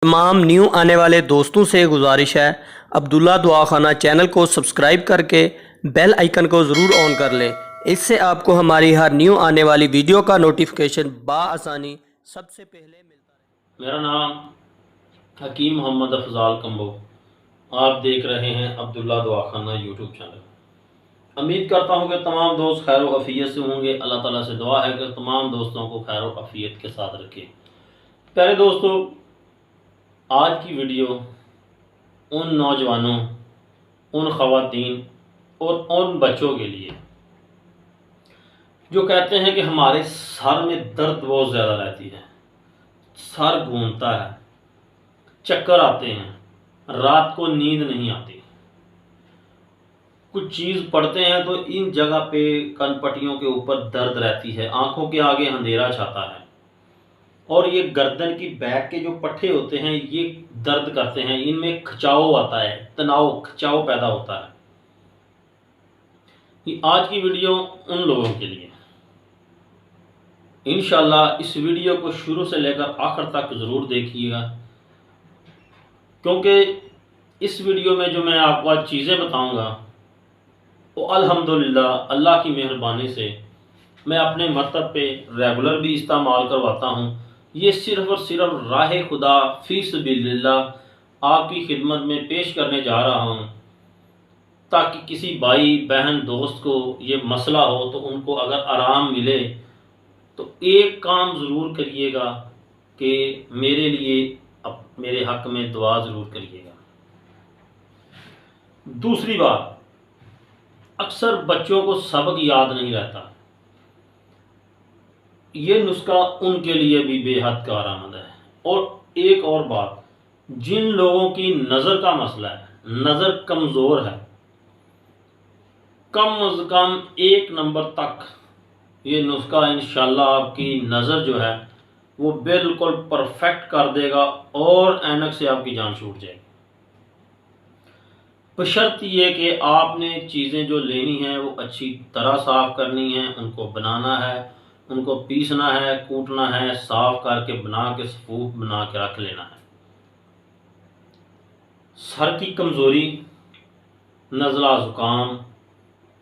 तमाम न्यू आने वाले दोस्तों से गुजारिश है, अब्दुल्ला दुआखाना चैनल को सब्सक्राइब करके बेल आइकन को ज़रूर ऑन कर लें। इससे आपको हमारी हर न्यू आने वाली वीडियो का नोटिफिकेशन बाआसानी सबसे पहले मिलता है। मेरा नाम हकीम मोहम्मद अफजाल कम्बो। आप देख रहे हैं अब्दुल्ला दुआखाना यूट्यूब चैनल। उम्मीद करता हूं कि तमाम दोस्त खैर व अफ़ियत से होंगे। अल्लाह ताला से दुआ है कि तमाम दोस्तों को खैर व अफ़ियत के साथ रखे। प्यारे दोस्तों, आज की वीडियो उन नौजवानों, उन ख़वातीन और उन बच्चों के लिए जो कहते हैं कि हमारे सर में दर्द बहुत ज़्यादा रहती है, सर घूमता है, चक्कर आते हैं, रात को नींद नहीं आती, कुछ चीज़ पढ़ते हैं तो इन जगह पे कनपट्टियों के ऊपर दर्द रहती है, आंखों के आगे अंधेरा छाता है और ये गर्दन की बैक के जो पट्टे होते हैं ये दर्द करते हैं, इनमें खिंचाव आता है, तनाव खिंचाव पैदा होता है। ये आज की वीडियो उन लोगों के लिए। इंशाल्लाह इस वीडियो को शुरू से लेकर आखिर तक ज़रूर देखिएगा, क्योंकि इस वीडियो में जो मैं आपको आज चीज़ें बताऊंगा वो अल्हम्दुलिल्लाह अल्लाह की मेहरबानी से मैं अपने मकतब पे रेगुलर भी इस्तेमाल करवाता हूँ। ये सिर्फ़ और सिर्फ राह खुदा फ़ी सबिलिल्लाह आपकी खिदमत में पेश करने जा रहा हूँ, ताकि किसी भाई बहन दोस्त को ये मसला हो तो उनको अगर आराम मिले तो एक काम ज़रूर करिएगा कि मेरे लिए मेरे हक़ में दुआ ज़रूर करिएगा। दूसरी बात, अक्सर बच्चों को सबक याद नहीं रहता। ये नुस्खा उनके लिए भी बेहद कारआमद है। और एक और बात, जिन लोगों की नज़र का मसला है, नज़र कमज़ोर है, कम अज़ कम 1 नंबर तक ये नुस्खा इंशाल्लाह आपकी नज़र जो है वो बिल्कुल परफेक्ट कर देगा और ऐनक से आपकी जान छूट जाएगी। बशर्त ये कि आपने चीज़ें जो लेनी हैं वो अच्छी तरह साफ़ करनी है, उनको बनाना है, उनको पीसना है, कूटना है, साफ़ करके बना के सफूफ बना के रख लेना है। सर की कमज़ोरी, नज़ला ज़ुकाम,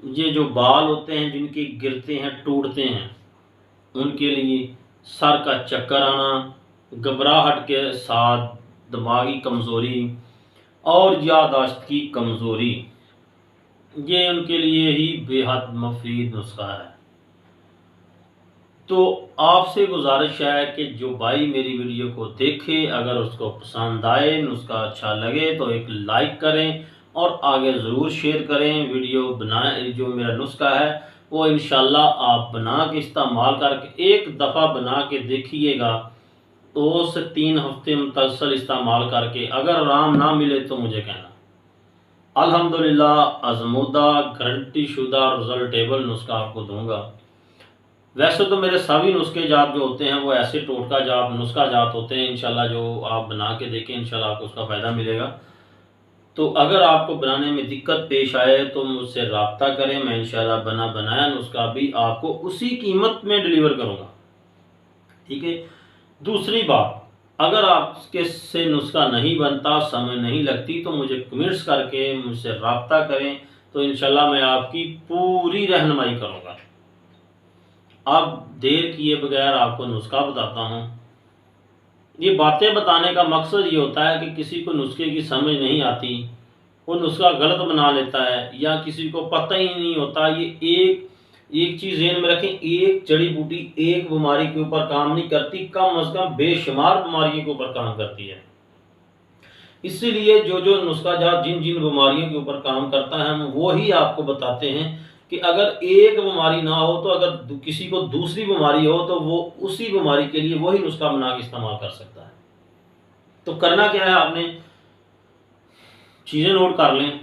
ये जो बाल होते हैं जिनके गिरते हैं टूटते हैं, उनके लिए सर का चक्कर आना, घबराहट के साथ दिमागी कमज़ोरी और याददाश्त की कमज़ोरी, ये उनके लिए ही बेहद मुफीद नुस्खा है। तो आपसे गुजारिश है कि जो भाई मेरी वीडियो को देखे, अगर उसको पसंद आए, नुस्खा अच्छा लगे तो एक लाइक करें और आगे ज़रूर शेयर करें। वीडियो बनाए जो मेरा नुस्खा है वो इंशाल्लाह आप बना के इस्तेमाल करके एक दफ़ा बना के देखिएगा, 2 से 3 हफ्ते मुसलसल इस्तेमाल करके अगर आराम ना मिले तो मुझे कहना। अल्हम्दुलिल्लाह आज़मूदा गारंटी शुदा रिजल्टेबल नुस्खा आपको दूंगा। वैसे तो मेरे सभी नुस्खे जात जो होते हैं वो ऐसे टोटका जात नुस्खा जात होते हैं। इंशाल्लाह जो आप बना के देखें इंशाल्लाह आपको उसका फ़ायदा मिलेगा। तो अगर आपको बनाने में दिक्कत पेश आए तो मुझसे रब्ता करें, मैं इंशाल्लाह बनाया नुस्खा भी आपको उसी कीमत में डिलीवर करूँगा। ठीक है। दूसरी बात, अगर आपके से नुस्खा नहीं बनता, समय नहीं लगती, तो मुझे कमेंट्स करके मुझसे रब्ता करें, तो इंशाल्लाह मैं आपकी पूरी रहनुमाई करूँगा। अब देर किए बगैर आपको नुस्खा बताता हूँ। ये बातें बताने का मकसद ये होता है कि किसी को नुस्खे की समझ नहीं आती, वो नुस्खा गलत बना लेता है, या किसी को पता ही नहीं होता। ये एक चीज़ ज़हन में रखें, एक जड़ी बूटी एक बीमारी के ऊपर काम नहीं करती, कम अज़ कम बेशुमार बीमारियों के ऊपर काम करती है। इसीलिए जो नुस्खा जात जिन जिन बीमारियों के ऊपर काम करता है हम वो ही आपको बताते हैं कि अगर एक बीमारी ना हो तो अगर किसी को दूसरी बीमारी हो तो वो उसी बीमारी के लिए वही नुस्खा बना के इस्तेमाल कर सकता है। तो करना क्या है, आपने चीज़ें नोट कर लें।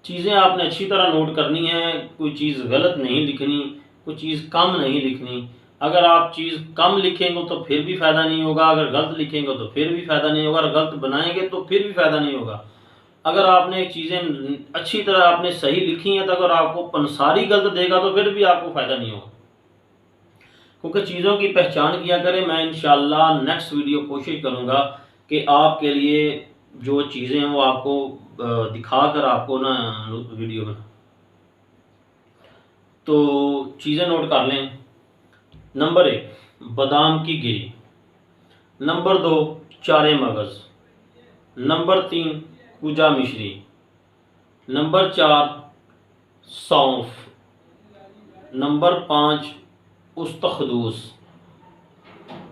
चीज़ें आपने अच्छी तरह नोट करनी है, कोई चीज़ गलत नहीं लिखनी, कोई चीज़ कम नहीं लिखनी। अगर आप चीज़ कम लिखेंगे तो फिर भी फ़ायदा नहीं होगा, अगर गलत लिखेंगे तो फिर भी फ़ायदा नहीं होगा, अगर गलत बनाएंगे तो फिर भी फ़ायदा नहीं होगा। अगर आपने चीज़ें अच्छी तरह आपने सही लिखी हैं तो अगर आपको पंसारी गलत देगा तो फिर भी आपको फ़ायदा नहीं होगा। क्योंकि चीज़ों की पहचान किया करें। मैं इंशाल्लाह नेक्स्ट वीडियो कोशिश करूँगा कि आपके लिए जो चीज़ें हैं वो आपको दिखा कर आपको ना वीडियो बना। तो चीज़ें नोट कर लें। नंबर 1 बादाम की गिरी, नंबर 2 चारे मगज़, नंबर 3 कुजा मिश्री, नंबर 4 सौंफ, नंबर 5 उस्तखदूस,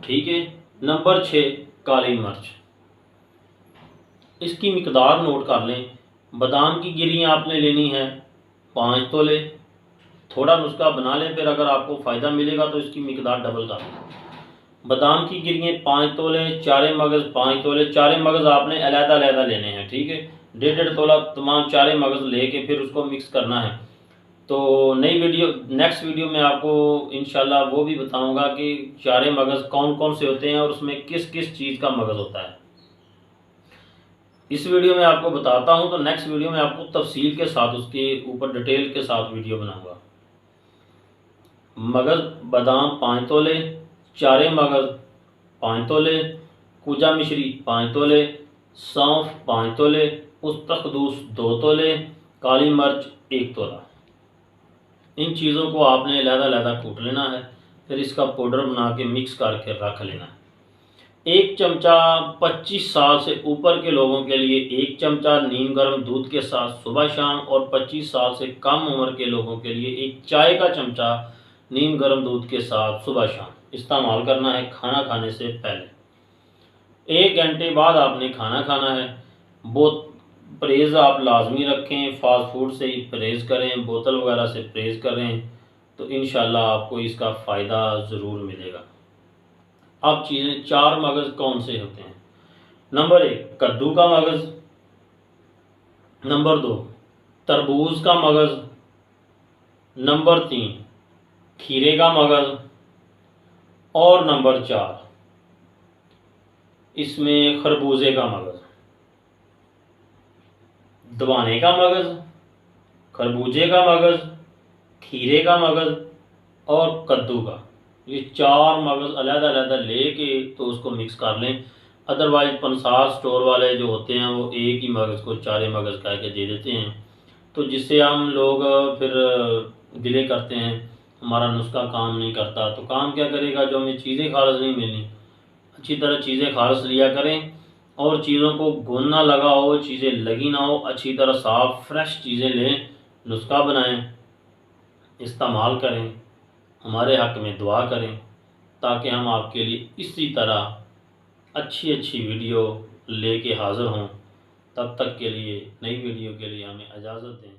ठीक है, नंबर 6 काली मिर्च। इसकी मिकदार नोट कर लें। बादाम की गिरियाँ आपने लेनी है 5 तोले। थोड़ा नुस्खा बना लें, फिर अगर आपको फ़ायदा मिलेगा तो इसकी मिकदार डबल कर लें। बादाम की गिरियाँ 5 तोले, चारे मगज़ 5 तोले। चारे मगज़ आपने अलग-अलग लेने हैं, ठीक है। 1.5 तोला तमाम चारे मगज़ लेके फिर उसको मिक्स करना है। तो नेक्स्ट वीडियो में आपको इंशाल्लाह वो भी बताऊंगा कि चारे मगज़ कौन कौन से होते हैं और उसमें किस किस चीज़ का मगज़ होता है। इस वीडियो में आपको बताता हूं, तो नेक्स्ट वीडियो में आपको तफसील के साथ उसके ऊपर डिटेल के साथ वीडियो बनाऊंगा। मगज़ बादाम 5 तोले, चारे मगज़ 5 तोले, कुजा मिश्री 5 तोले, सौंफ 5 तोले, उस्तखदूस 2 तोले, काली मिर्च 1 तोला। इन चीज़ों को आपने अलग-अलग कूट लेना है, फिर इसका पाउडर बना के मिक्स करके रख लेना है। 1 चमचा 25 साल से ऊपर के लोगों के लिए 1 चमचा नीम गर्म दूध के साथ सुबह शाम, और 25 साल से कम उम्र के लोगों के लिए 1 चाय का चमचा नीम गर्म दूध के साथ सुबह शाम इस्तेमाल करना है खाना खाने से पहले। 1 घंटे बाद आपने खाना खाना है। परहेज़ आप लाजमी रखें, फास्ट फूड से ही परहेज़ करें, बोतल वगैरह से परहेज़ करें, तो इंशाल्लाह आपको इसका फ़ायदा ज़रूर मिलेगा। अब चीज़ें 4 मगज़ कौन से होते हैं। नंबर 1 कद्दू का मगज़, नंबर 2 तरबूज का मगज़, नंबर 3 खीरे का मगज़, और नंबर 4 इसमें खरबूजे का मगज़। दवाने का मगज़, खरबूजे का मगज़, खीरे का मगज़ और कद्दू का, ये 4 मगज़ अलग-अलग लेके तो उसको मिक्स कर लें। अदरवाइज़ पंसार स्टोर वाले जो होते हैं वो एक ही मगज़ को चारे मगज़ कह के दे देते हैं, तो जिससे हम लोग फिर गिले करते हैं, हमारा नुस्खा काम नहीं करता। तो काम क्या करेगा, जो हमें चीज़ें खारिज नहीं मिलनी, अच्छी तरह चीज़ें खारिज लिया करें और चीज़ों को घुन ना लगा हो, चीज़ें लगी ना हो, अच्छी तरह साफ़ फ्रेश चीज़ें लें, नुस्खा बनाएं, इस्तेमाल करें, हमारे हक़ में दुआ करें, ताकि हम आपके लिए इसी तरह अच्छी अच्छी वीडियो लेके हाज़िर हों। तब तक के लिए, नई वीडियो के लिए हमें इजाज़त दें।